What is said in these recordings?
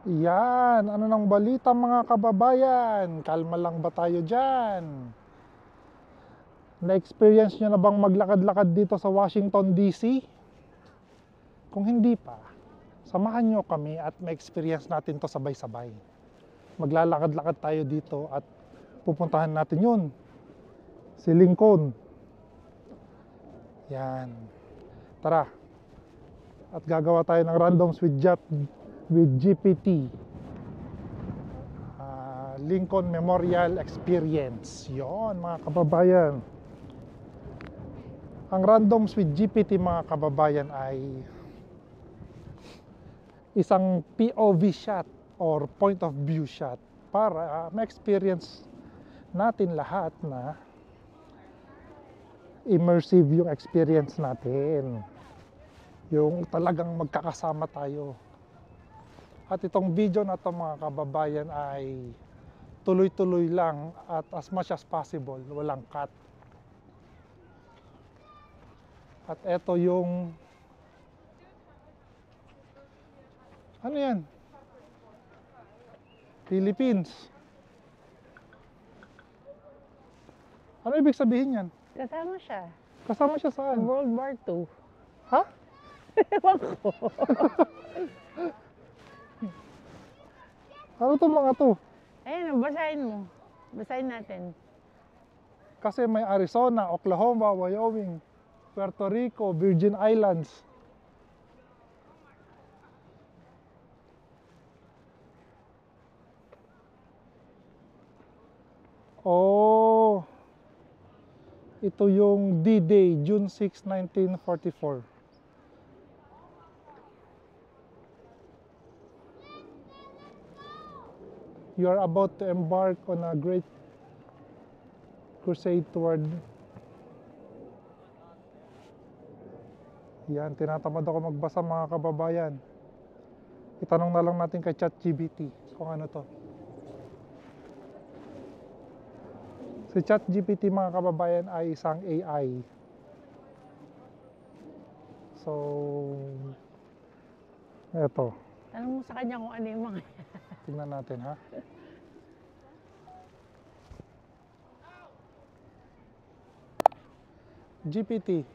Yan, ano nang balita mga kababayan? Kalma lang ba tayo dyan? Na-experience nyo na bang maglakad-lakad dito sa Washington DC? Kung hindi pa, samahan nyo kami at ma-experience natin to sabay-sabay. Maglalakad-lakad tayo dito at pupuntahan natin yun, si Lincoln. Yan. Tara. At gagawa tayo ng randoms with GPT. Lincoln Memorial Experience. Yon mga kababayan. Ang randoms with GPT mga kababayan ay isang POV shot or point of view shot para ma-experience natin lahat na immersive yung experience natin. Yung talagang magkakasama tayo. At itong video na to mga kababayan ay tuloy-tuloy lang at as much as possible, walang cut. At eto yung ano yan? Philippines. Ano ibig sabihin yan? Kasama siya. Kasama siya saan? World War II. Ha? Ewan ko. Ano to mga to? Ayun, basahin mo. Basahin natin. Kasi may Arizona, Oklahoma, Wyoming, Puerto Rico, Virgin Islands. Oh, ito yung D-Day, June 6, 1944. You are about to embark on a great crusade toward... Yan, tinatamad ako magbasa mga kababayan. Itanong na lang natin kay ChatGPT kung ano to. Si ChatGPT mga kababayan ay isang AI. So, eto. Tanong mo sa kanya kung ano yung mga... Tingnan natin ha. GPT,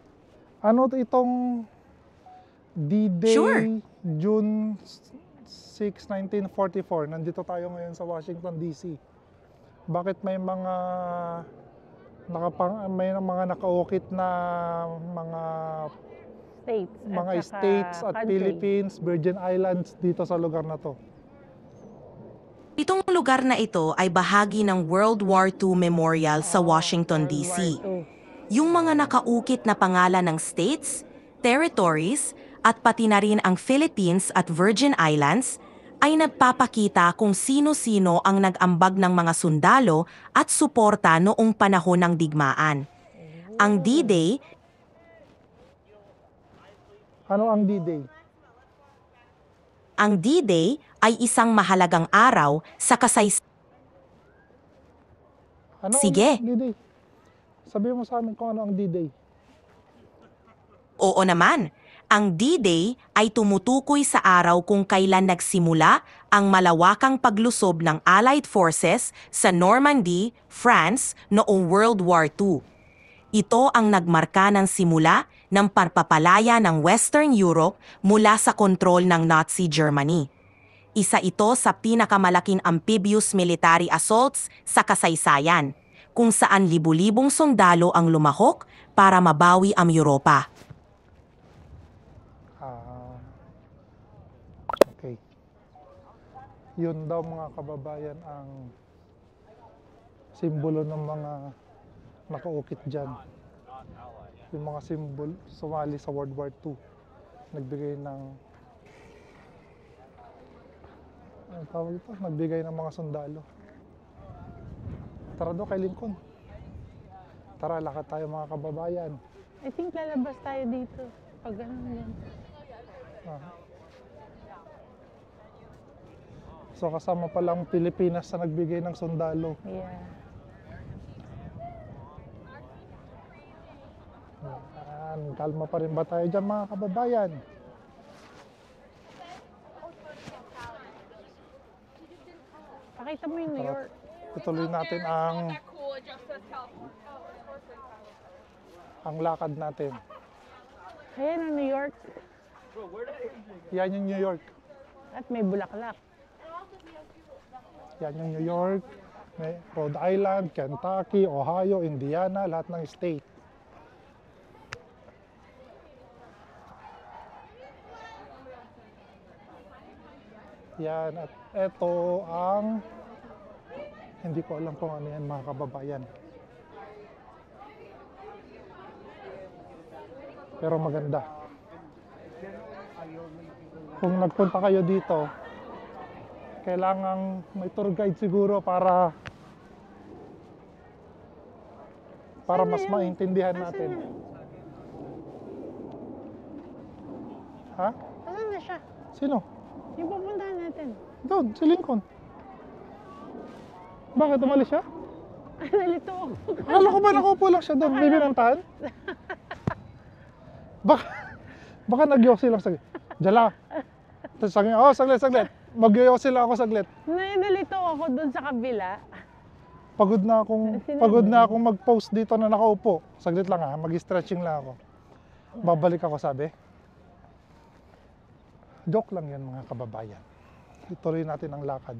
ano itong D-Day Sure. June 6, 1944? Nandito tayo ngayon sa Washington DC. Bakit may mga nakaukit na mga states at country. Philippines, Virgin Islands dito sa lugar na to? Itong lugar na ito ay bahagi ng World War II Memorial sa Washington, D.C. World War II. Yung mga nakaukit na pangalan ng states, territories, at pati na rin ang Philippines at Virgin Islands ay nagpapakita kung sino-sino ang nag-ambag ng mga sundalo at suporta noong panahon ng digmaan. Ang D-Day Ano ang D-Day? Ang D-Day ay isang mahalagang araw sa kasaysayan. Ano Sige. ang D-Day? Sabihin mo sa amin kung ano ang D-Day. Oo naman, ang D-Day ay tumutukoy sa araw kung kailan nagsimula ang malawakang paglusob ng Allied Forces sa Normandy, France noong World War II. Ito ang nagmarka ng simula ng pagpapalaya ng Western Europe mula sa kontrol ng Nazi Germany. Isa ito sa pinakamalaking amphibious military assaults sa kasaysayan, kung saan libu-libong sundalo ang lumahok para mabawi ang Europa. Okay. Yun daw mga kababayan ang simbolo ng mga nakaukit dyan. Yung mga simbolo sumali sa World War II. Nagbigay ng ano tawag ito? Nagbigay ng mga sundalo. Tara doon kay Lincoln. Tara, lakad tayo mga kababayan. I think lalabas tayo dito. Pag ganun yan. So kasama palang Pilipinas na nagbigay ng sundalo. Yeah. Yan, kalma pa rin ba tayo dyan mga kababayan? Pakita mo yung New Tara. York. Ituloy natin ang lakad natin. Ayan ang New York. Yan yung New York. At may bulaklak. Yan yung New York, may Rhode Island, Kentucky, Ohio, Indiana, lahat ng state. Yan, at ito ang, hindi ko alam kung ano yan mga kababayan. Pero maganda. Kung nagpunta kayo dito, kailangang may tour guide siguro para Saan na mas yun? maintindihan Nasaan natin. na? Ha? Asan na siya? Sino? Yung pupuntahan natin. Doon, si Lincoln. Bakit umalis siya? Nalito ako. Akala ko ba nakaupo lang siya doon? May binantahan? Baka nagyosi lang saglit. Jala. Tapos sabi niya, oh, saglit. Magyoyosi lang ako saglit. Nalito ako dun sa kabila. Pagod na akong mag-post dito na nakaupo. Saglit lang ha, mag-stretching lang ako. Babalik ako, sabi. Joke lang yan mga kababayan. Ituloy natin ang lakad.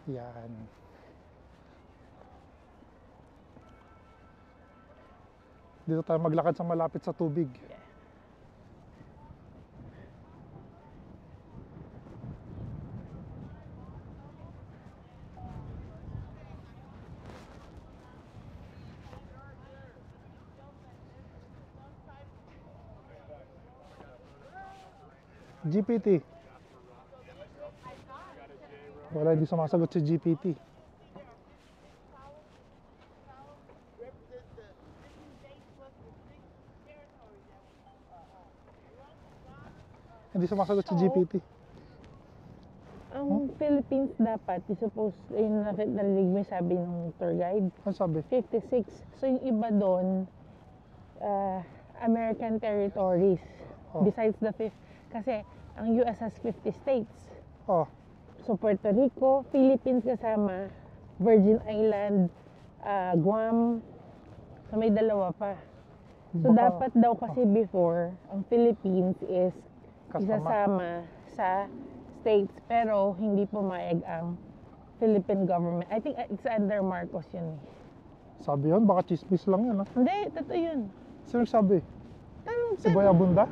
Yan. Dito tayo maglakad sa malapit sa tubig. GPT. Wala, hindi sumasagot si GPT. Hindi sumasagot si GPT. Ang Philippines dapat, suppose, yung narinig mo yung sabi ng tour guide, Ano sabi? 56. So yung iba doon, American territories. Oh. Besides the fifth. Kasi ang US has 50 states. Oh, So Puerto Rico, Philippines kasama, Virgin Island, Guam. So may dalawa pa. So Baka- dapat daw kasi before, ang Philippines is Kasama. isasama sa states pero hindi pumayag ang Philippine government. I think it's under Marcos yun. sabi yun, baka chismis lang yun. Ha? Hindi, totoo yun. Sino nagsabi? Tanong, Si Boy Abunda?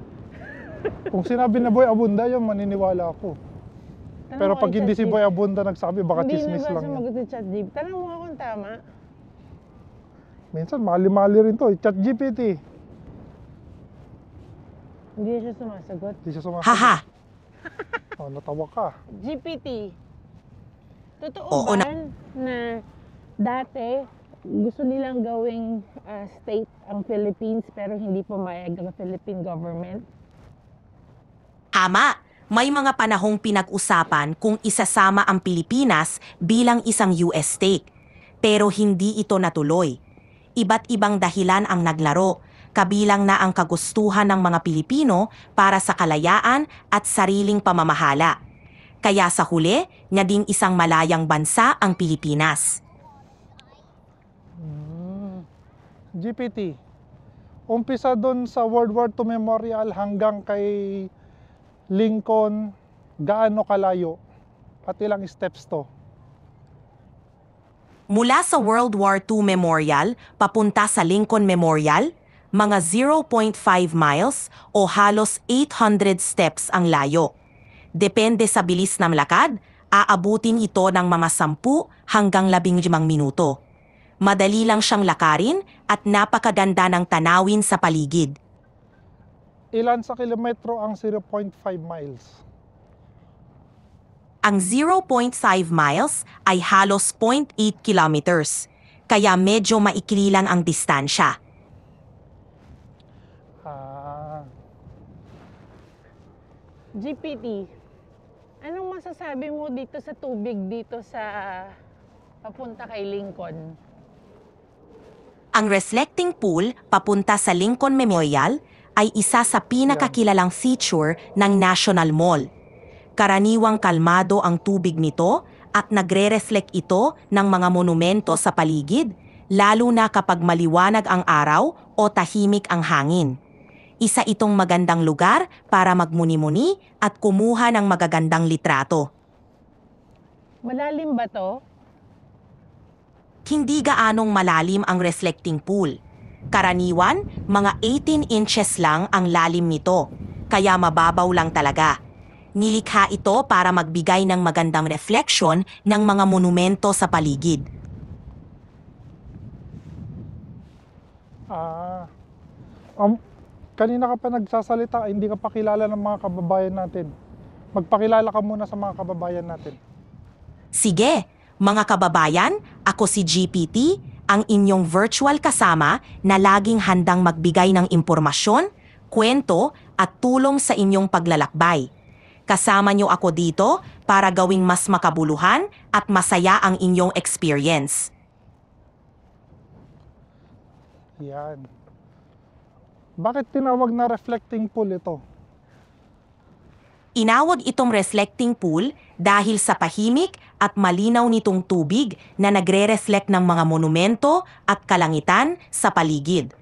Kung sinabi na Boy Abunda yun, maniniwala ako. tanong Pero mo pag kay hindi si ChatGPT. Boy Abunda nagsabi, baka Hindi chismis na ba lang yun. sumagot si ChatGPT? Tanong mo nga kung tama. Minsan, mali-mali rin to. ChatGPT. Hindi siya sumasagot. Hindi siya sumasagot. Haha, Oh, natawa ka. GPT, totoo Oo ba na dati gusto nilang gawing state ang Philippines pero hindi pumayag ang Philippine government? tama. May mga panahong pinag-usapan kung isasama ang Pilipinas bilang isang US state. Pero hindi ito natuloy. Iba't ibang dahilan ang naglaro, kabilang na ang kagustuhan ng mga Pilipino para sa kalayaan at sariling pamamahala. Kaya sa huli, naging isang malayang bansa ang Pilipinas. GPT. Umpisa doon sa World War II Memorial hanggang kay Lincoln, gaano kalayo? At ilang steps to? Mula sa World War II Memorial papunta sa Lincoln Memorial, mga 0.5 miles o halos 800 steps ang layo. Depende sa bilis ng lakad, aabutin ito ng mga 10 hanggang 15 minuto. Madali lang siyang lakarin at napakaganda ng tanawin sa paligid. Ilan sa kilometro ang 0.5 miles? Ang 0.5 miles ay halos 0.8 kilometers, kaya medyo maikli lang ang distansya. GPT, anong masasabi mo dito sa tubig dito sa papunta kay Lincoln? Ang reflecting pool papunta sa Lincoln Memorial ay isa sa pinakakilalang feature ng National Mall. Karaniwang kalmado ang tubig nito at nagre-reflect ito ng mga monumento sa paligid, lalo na kapag maliwanag ang araw o tahimik ang hangin. Isa itong magandang lugar para magmuni-muni at kumuha ng magagandang litrato. Malalim ba to? Hindi gaanong malalim ang reflecting pool. Karaniwan, mga 18 inches lang ang lalim nito, kaya mababaw lang talaga. Nilikha ito para magbigay ng magandang reflection ng mga monumento sa paligid. Kanina ka pa nagsasalita, hindi ka pa kilala ng mga kababayan natin. Magpakilala ka muna sa mga kababayan natin. Sige, mga kababayan, ako si GPT, ang inyong virtual kasama na laging handang magbigay ng impormasyon, kwento at tulong sa inyong paglalakbay. Kasama niyo ako dito para gawing mas makabuluhan at masaya ang inyong experience. Yan. Bakit tinawag na reflecting pool ito? Inawag itong reflecting pool dahil sa pahimik at malinaw nitong tubig na nagre-reflect ng mga monumento at kalangitan sa paligid.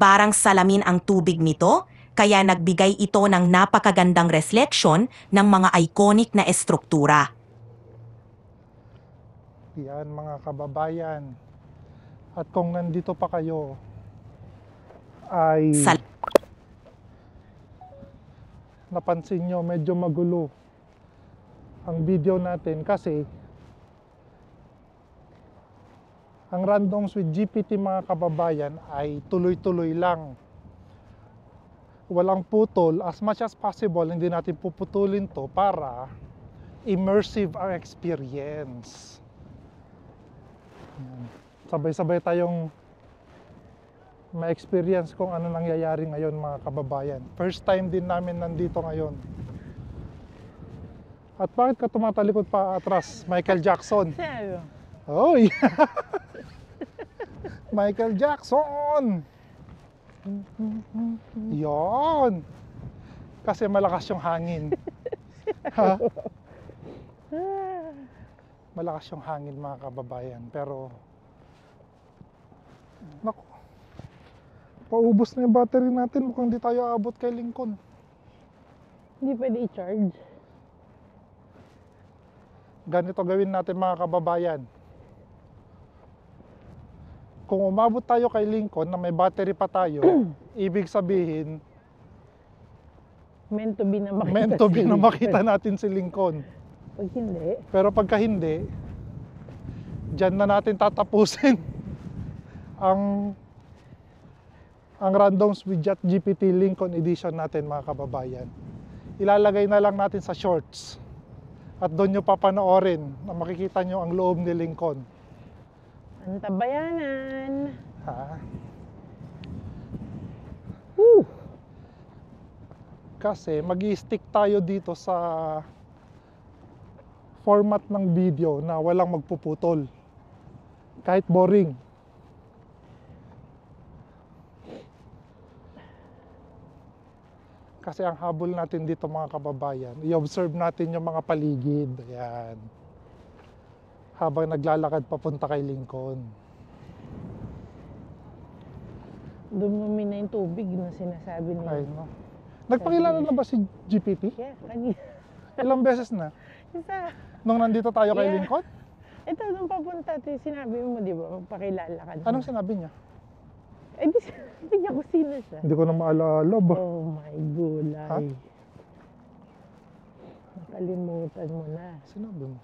Parang salamin ang tubig nito, kaya nagbigay ito ng napakagandang reflection ng mga iconic na estruktura. Yan mga kababayan. At kung nandito pa kayo, ay napansin nyo medyo magulo ang video natin kasi ang Randoms with GPT mga kababayan ay tuloy-tuloy lang. Walang putol. As much as possible, hindi natin puputulin to para immersive ang experience. Yan. Sabay-sabay tayong ma-experience kung ano nangyayari ngayon mga kababayan. First time din namin nandito ngayon. At bakit ka tumatalikod pa atras? Michael Jackson. Sabi. Oy! Michael Jackson! Yon! Kasi malakas yung hangin. Ha? Malakas yung hangin mga kababayan. Pero, naku, paubos na yung battery natin. Mukhang di tayo aabot kay Lincoln. Hindi pwede i-charge. Ganito gawin natin mga kababayan. Kung umabot tayo kay Lincoln na may battery pa tayo, ibig sabihin, Meant to be na makita. meant to be si na Lincoln. makita natin si Lincoln. Pag hindi, Pero pagka hindi, dyan na natin tatapusin ang Randoms with GPT Lincoln edition natin mga kababayan. Ilalagay na lang natin sa shorts. At doon nyo papanoorin na makikita nyo ang loob ni Lincoln. ang tabayanan. Ha? Woo! Kasi mag-i-stick tayo dito sa format ng video na walang magpuputol. Kahit boring. Kasi ang habol natin dito mga kababayan, i-observe natin yung mga paligid. Ayan. Habang naglalakad papunta kay Lincoln. Dumumi na yung tubig na sinasabi niya. Ay, no. Nagpakilala na ba si GPT? Yeah, kanina. Ilang beses na? Isa. Nung nandito tayo kay Yeah. Lincoln? Ito, nung papunta, sinabi mo, di ba, magpakilala ka na. Anong sinabi niya? Eh, di sinabi niya kung sino siya. Hindi ko na maalala ba? Oh my gulay. Ha? Nakalimutan mo na. Sinabi mo.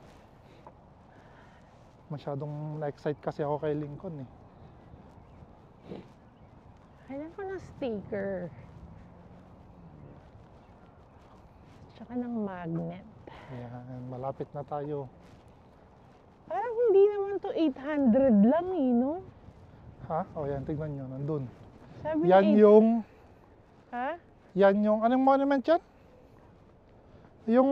Masyadong na-excite kasi ako kay Lincoln eh. Kailan ko ng sticker. Tsaka ng magnet. Ayan, malapit na tayo. Parang hindi naman to 800 lang eh, no? Ha? O yan, tignan nyo, nandun. Sabi Yan niya, yung, Ha? anong monument yan? Yung,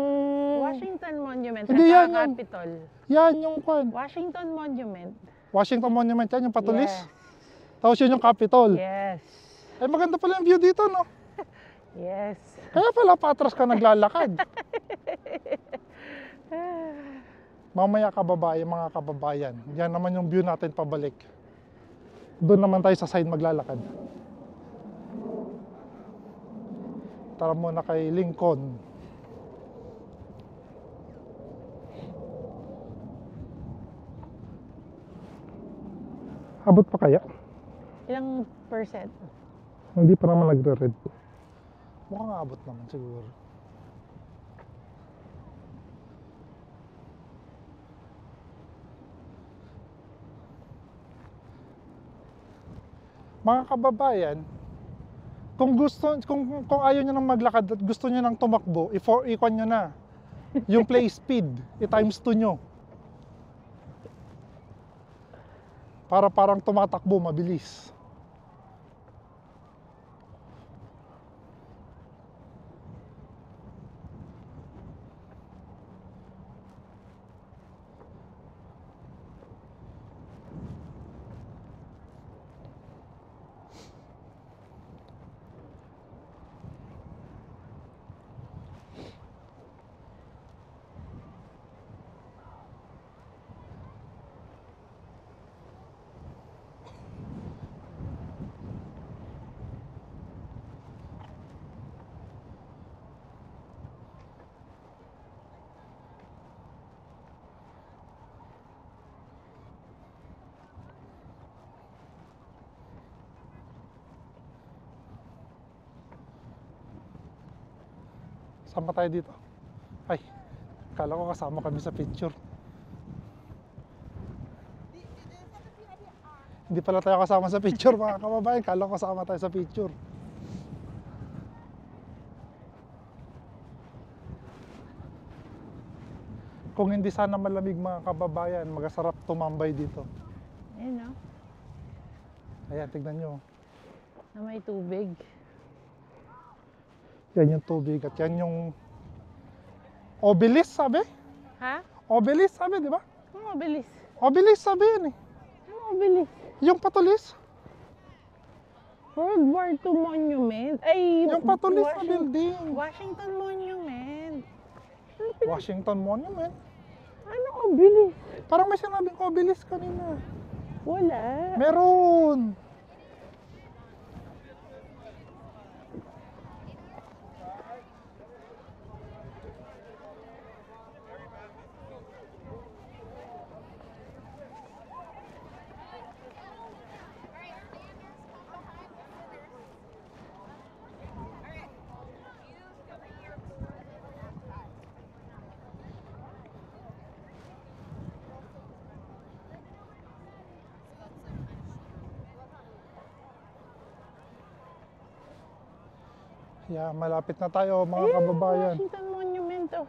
Washington Monument. Hindi, Hindi yan yung- Capitol. yan yung kwan. Washington Monument. Washington Monument yan, yung patulis. Yes. Tapos yun yung Capitol. Yes. Ay maganda pala yung view dito, no? Yes. Kaya pala patras ka naglalakad. Mamaya mga kababayan, yan naman yung view natin pabalik. Doon naman tayo sa side maglalakad. Tara muna kay Lincoln. Abot pa kaya? Ilang percent? Hindi pa naman nagre-red. Mukhang abot naman siguro. Mga kababayan, kung ayaw niyo nang maglakad at gusto niyo nang tumakbo, ikon niyo na. Yung play speed, i-times 2 niyo. Para parang tumatakbo, mabilis. Saan pa tayo dito? Ay, kala ko kasama kami sa picture. Hindi pala tayo kasama sa picture mga kababayan. Kala ko kasama tayo sa picture. Kung hindi sana malamig mga kababayan, magasarap tumambay dito. Ayun, no? Ayan, tignan nyo. Na may tubig. Yan yung tubig at yan yung obelisk sabi? Ha? Obelisk sabi, di ba? Ang mabilis. Obelisk sabi yan eh. Ang mabilis. Yung patulis. World War II Monument. Ay, Yung patulis na building. Washington Monument. Washington Monument. Ano mabilis? Parang may sinabing obelisk kanina. Wala. Meron. Yeah, malapit na tayo mga kababayan. Washington Monument, oh.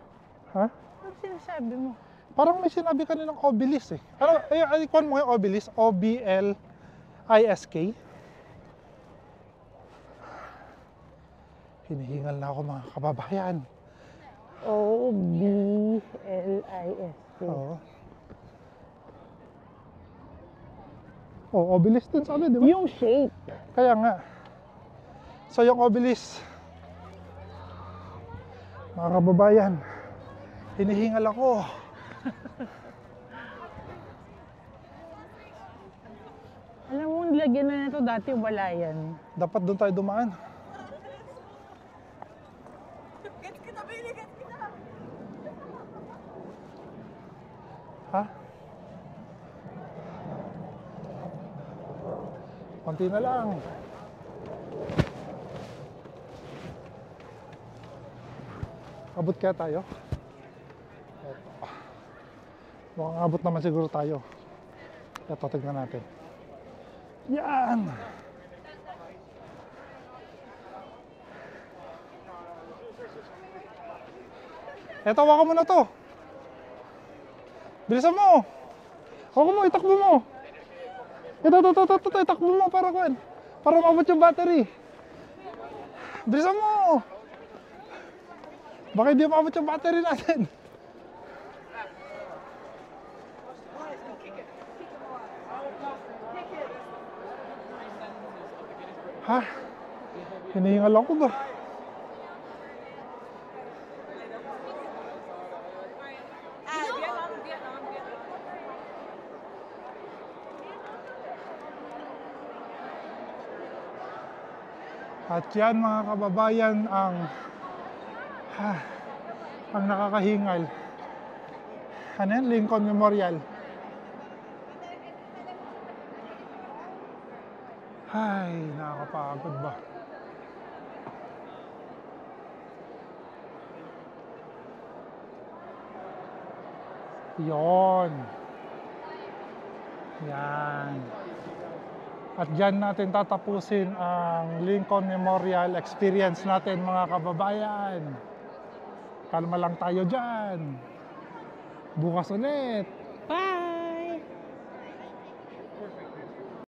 Ha? Ano sinasabi mo? Parang may sinabi kaninang obelisk eh. Ano, ikon mo yung obelisk? O-B-L-I-S-K. Hinihingal na ako mga kababayan. O-B-L-I-S-K. Oo. Oh, obelisk din sabi, di ba? Yung shape. Kaya nga. So yung obelisk, mga kababayan, hinihingal ako. Alam mo, nilagyan na nito dati, wala yan. Dapat doon tayo dumaan. Ha? Konti na lang. Abot kaya tayo? Eto. Mukhang abot naman siguro tayo. Ito, tignan natin. Yan! Eto, hawakan mo na to. Bilisan mo. Hawakan mo, itakbo mo. Ito, itakbo mo para kuan. Para maabot yung battery. Bilisan mo. Baka hindi maabot yung battery natin. Ha? Hinihingal ako ba? At yan mga kababayan ang nakakahingal. Ano yan? Lincoln Memorial. Ay, nakakapagod ba? Yon. Yan. At dyan natin tatapusin ang Lincoln Memorial experience natin mga kababayan. Kalma lang tayo dyan. Bukas ulit.